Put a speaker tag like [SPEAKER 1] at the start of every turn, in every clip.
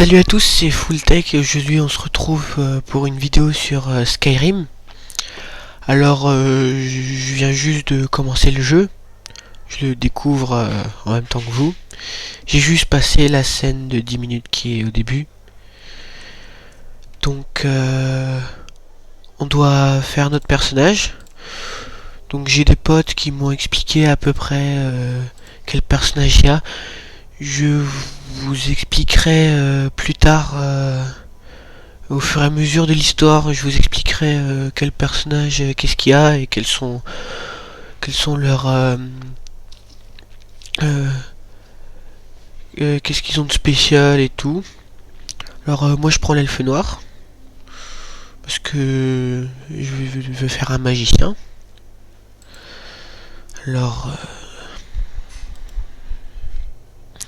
[SPEAKER 1] Salut à tous, c'est Fulltech et aujourd'hui on se retrouve pour une vidéo sur Skyrim. Alors je viens juste de commencer le jeu, je le découvre en même temps que vous. J'ai juste passé la scène de 10 minutes qui est au début. Donc on doit faire notre personnage. Donc j'ai des potes qui m'ont expliqué à peu près quel personnage il y a. Je vous expliquerai plus tard au fur et à mesure de l'histoire, je vous expliquerai quel personnage, qu'est-ce qu'il y a et quels sont leurs, euh, qu'est-ce qu'ils ont de spécial et tout. Alors moi je prends l'elfe noir parce que je veux faire un magicien. Alors,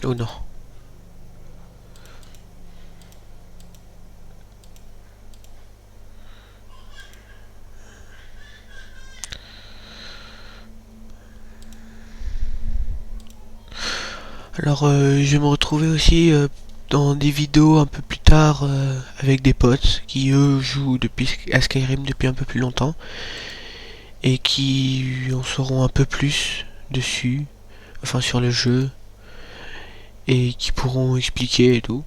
[SPEAKER 1] oh non. Alors je vais me retrouver aussi dans des vidéos un peu plus tard avec des potes qui eux jouent à Skyrim depuis un peu plus longtemps et qui en sauront un peu plus dessus, enfin sur le jeu, et qui pourront expliquer et tout.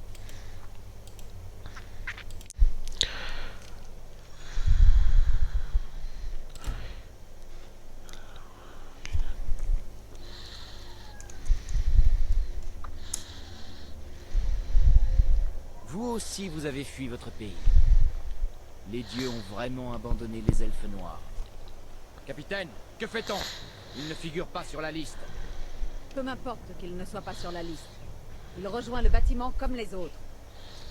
[SPEAKER 2] Vous aussi, vous avez fui votre pays. Les dieux ont vraiment abandonné les elfes noirs. Capitaine, que fait-on? Il ne figure pas sur la liste.
[SPEAKER 3] Peu m'importe qu'il ne soit pas sur la liste. Il rejoint le bâtiment comme les autres.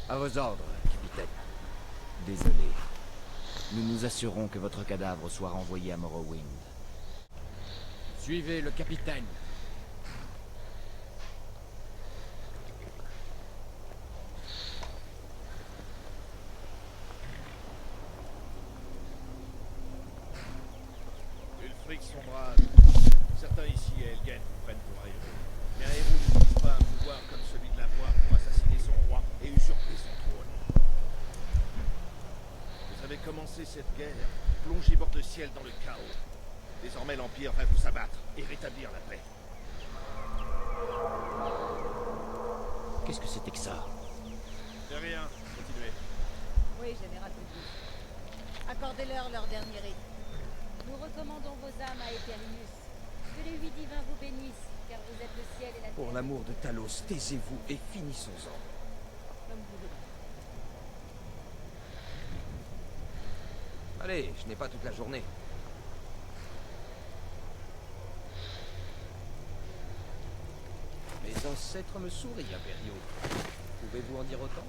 [SPEAKER 2] À vos ordres, capitaine. Désolé. Nous nous assurons que votre cadavre soit renvoyé à Morrowind. Suivez le capitaine.
[SPEAKER 4] Ulfric sont braves. Certains ici à Elgen vous prennent pour un héros. Mais un héros n'utilise pas un pouvoir comme celui de la voix pour assassiner son roi et usurper son trône. Vous avez commencé cette guerre, plongé bord de ciel dans le chaos. Désormais l'Empire va vous abattre et rétablir la paix.
[SPEAKER 2] Qu'est-ce que c'était que ça?
[SPEAKER 4] De rien, continuez.
[SPEAKER 3] Oui, Général Petit. Accordez-leur leur dernier rite.
[SPEAKER 5] Nous recommandons vos âmes à Eterlinus. Que les 8 divins vous bénissent, car vous êtes le ciel et la terre.
[SPEAKER 2] Pour l'amour de Talos, taisez-vous et finissons-en.
[SPEAKER 3] Comme vous voulez.
[SPEAKER 2] Allez, je n'ai pas toute la journée. Mes ancêtres me sourient, Impériaux. Pouvez-vous en dire autant?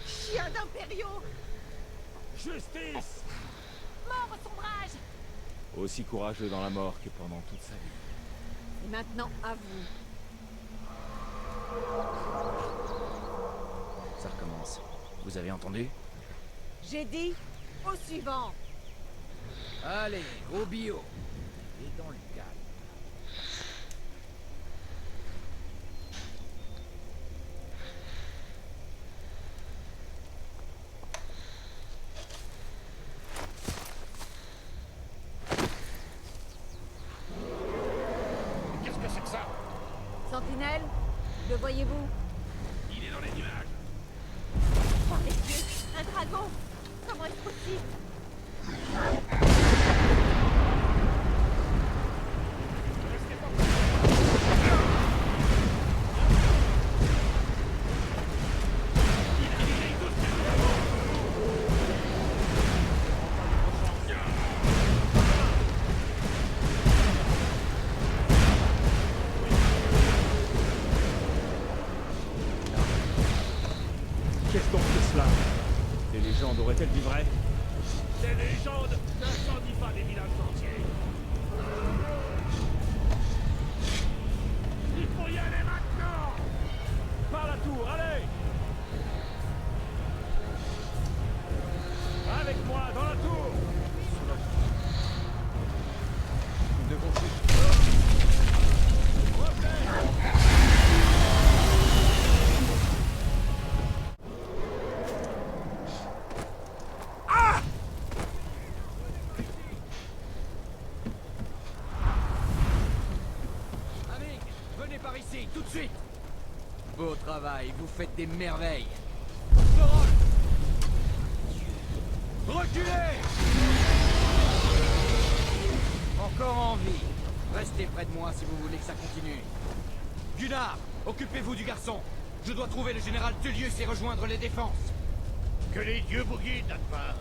[SPEAKER 3] Chien d'impériaux!
[SPEAKER 4] Justice!
[SPEAKER 3] Mort au sombrage!
[SPEAKER 4] Aussi courageux dans la mort que pendant toute sa vie.
[SPEAKER 3] Et maintenant, à vous.
[SPEAKER 2] Ça recommence. Vous avez entendu?
[SPEAKER 3] J'ai dit au suivant.
[SPEAKER 2] Allez, au bio. Et dans le calme.
[SPEAKER 4] Qu'est-ce que c'est que ça?
[SPEAKER 3] Sentinelle, le voyez-vous?
[SPEAKER 4] Il est dans les nuages.
[SPEAKER 3] Oh les dieux, un dragon! Comment est-ce possible?
[SPEAKER 4] Qu'est-ce donc que cela? Les légendes auraient-elles dit vrai? Ces légendes n'incendient pas des villages entiers. Il faut y aller maintenant! Par la tour, allez! Avec moi, dans la tour!
[SPEAKER 2] suite. Beau travail, vous faites des merveilles. Reculez! Encore en vie. Restez près de moi si vous voulez que ça continue. Gunnar, occupez-vous du garçon. Je dois trouver le général Tullius et rejoindre les défenses.
[SPEAKER 4] Que les dieux vous guident, Atmar.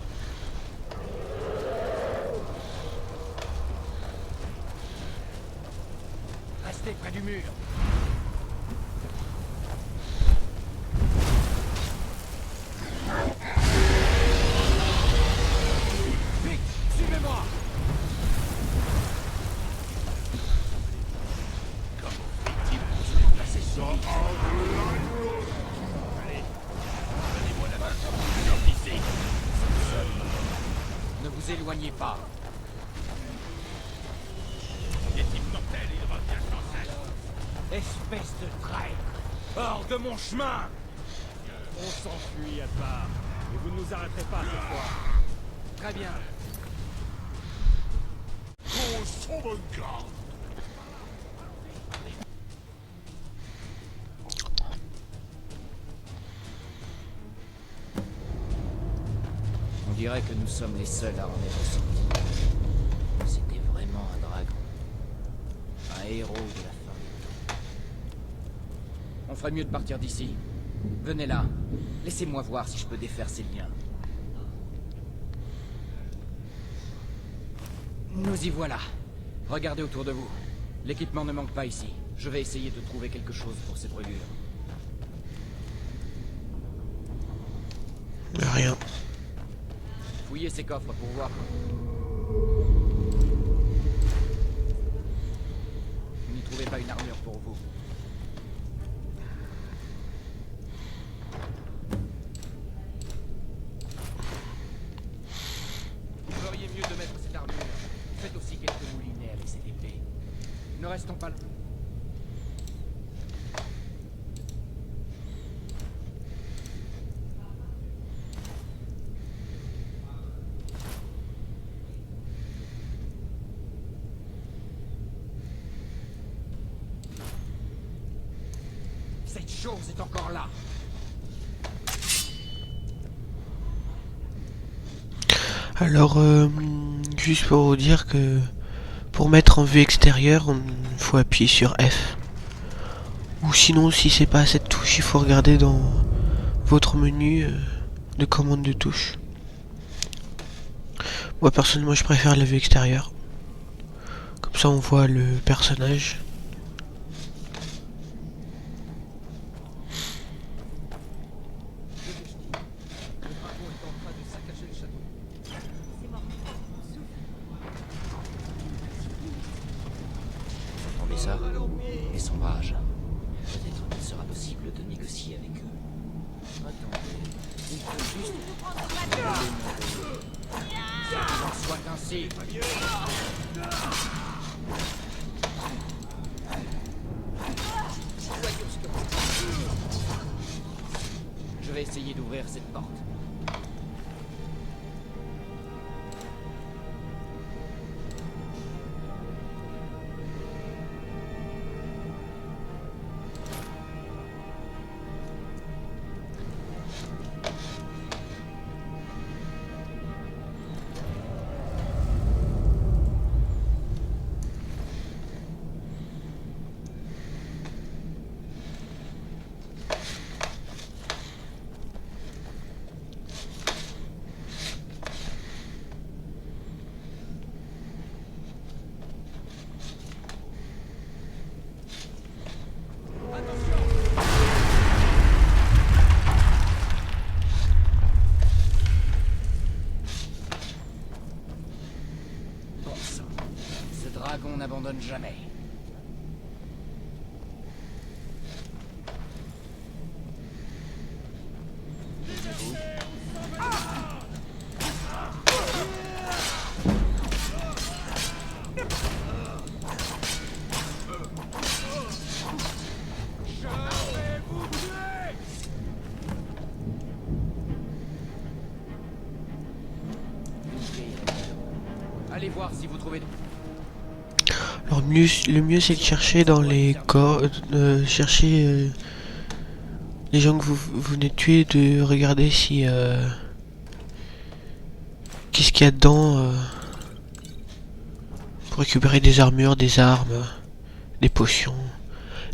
[SPEAKER 2] Restez près du mur. Vite, suivez-moi. Ne vous éloignez pas.
[SPEAKER 4] Des types mortels, il revient sans cesse.
[SPEAKER 2] Espèce de traître. Hors de mon chemin.
[SPEAKER 6] On s'enfuit, Atmar. Et vous ne nous arrêterez pas cette fois.
[SPEAKER 2] Très bien.
[SPEAKER 4] Qu'on s'en garde.
[SPEAKER 2] On dirait que nous sommes les seuls à en être sortis. C'était vraiment un dragon. Un héros de la forêt. On ferait mieux de partir d'ici. Venez là. Laissez-moi voir si je peux défaire ces liens. Nous y voilà. Regardez autour de vous. L'équipement ne manque pas ici. Je vais essayer de trouver quelque chose pour ces brûlures.
[SPEAKER 1] Rien.
[SPEAKER 2] Fouillez ces coffres pour voir. Vous n'y trouvez pas une armure pour vous. Vous feriez mieux de mettre cette armure. Faites aussi quelques moulinets avec cette épée. Ne restons pas là. Cette chose est encore là.
[SPEAKER 1] Alors, juste pour vous dire que pour mettre en vue extérieure, il faut appuyer sur F. Ou sinon, si c'est pas cette touche, il faut regarder dans votre menu de commande de touche. Moi, personnellement, je préfère la vue extérieure. Comme ça, on voit le personnage.
[SPEAKER 2] Entendez ça? Les sombrages. Peut-être qu'il sera possible de négocier avec eux. Attendez, il faut juste... Qu'il en soit ainsi. Je vais essayer d'ouvrir cette porte. Bon sang, ce dragon n'abandonne jamais. Allez voir si vous trouvez...
[SPEAKER 1] Alors le mieux c'est de chercher dans les corps, chercher les gens que vous venez de tuer, de regarder si qu'est-ce qu'il y a dedans pour récupérer des armures, des armes, des potions,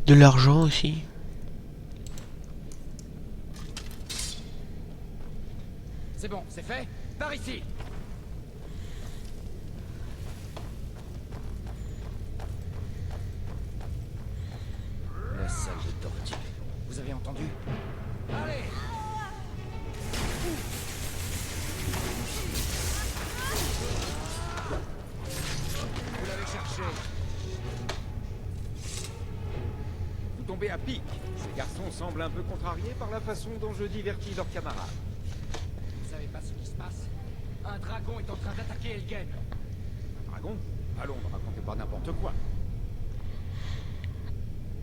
[SPEAKER 1] de l'argent aussi.
[SPEAKER 2] C'est bon, c'est fait. Par ici. La salle de torture. Vous avez entendu? Allez! Vous l'avez cherché.
[SPEAKER 4] Vous tombez à pic. Ces garçons semblent un peu contrariés par la façon dont je divertis leurs camarades.
[SPEAKER 2] Vous savez pas ce qui se passe? Un dragon est en train d'attaquer Elgen.
[SPEAKER 4] Un dragon? Allons, ne racontez pas n'importe quoi.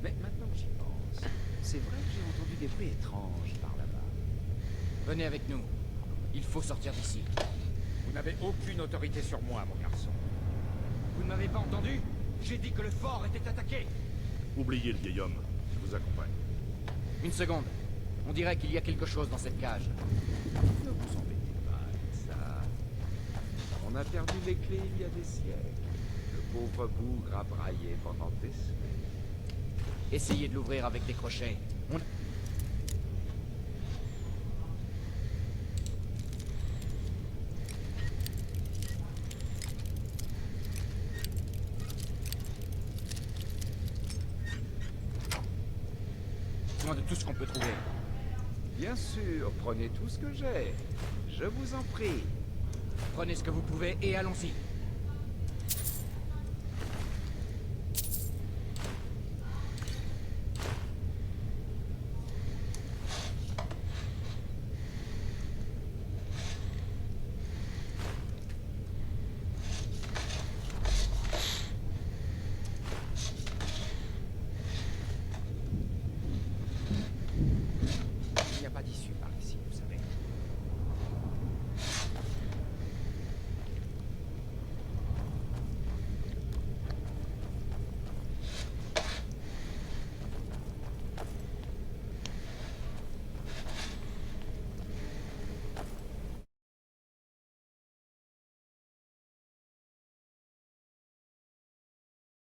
[SPEAKER 4] Mais maintenant que j'y pense, c'est vrai que j'ai entendu des bruits étranges par là-bas.
[SPEAKER 2] Venez avec nous. Il faut sortir d'ici.
[SPEAKER 4] Vous n'avez aucune autorité sur moi, mon garçon.
[SPEAKER 2] Vous ne m'avez pas entendu? J'ai dit que le fort était attaqué.
[SPEAKER 6] Oubliez le vieil homme. Je vous accompagne.
[SPEAKER 2] Une seconde. On dirait qu'il y a quelque chose dans cette cage.
[SPEAKER 4] Ne vous embêtez pas avec ça. On a perdu les clés il y a des siècles. Le pauvre bougre a braillé pendant des semaines.
[SPEAKER 2] Essayez de l'ouvrir avec des crochets. Moins de tout ce qu'on peut trouver.
[SPEAKER 4] Bien sûr, prenez tout ce que j'ai. Je vous en prie.
[SPEAKER 2] Prenez ce que vous pouvez et allons-y.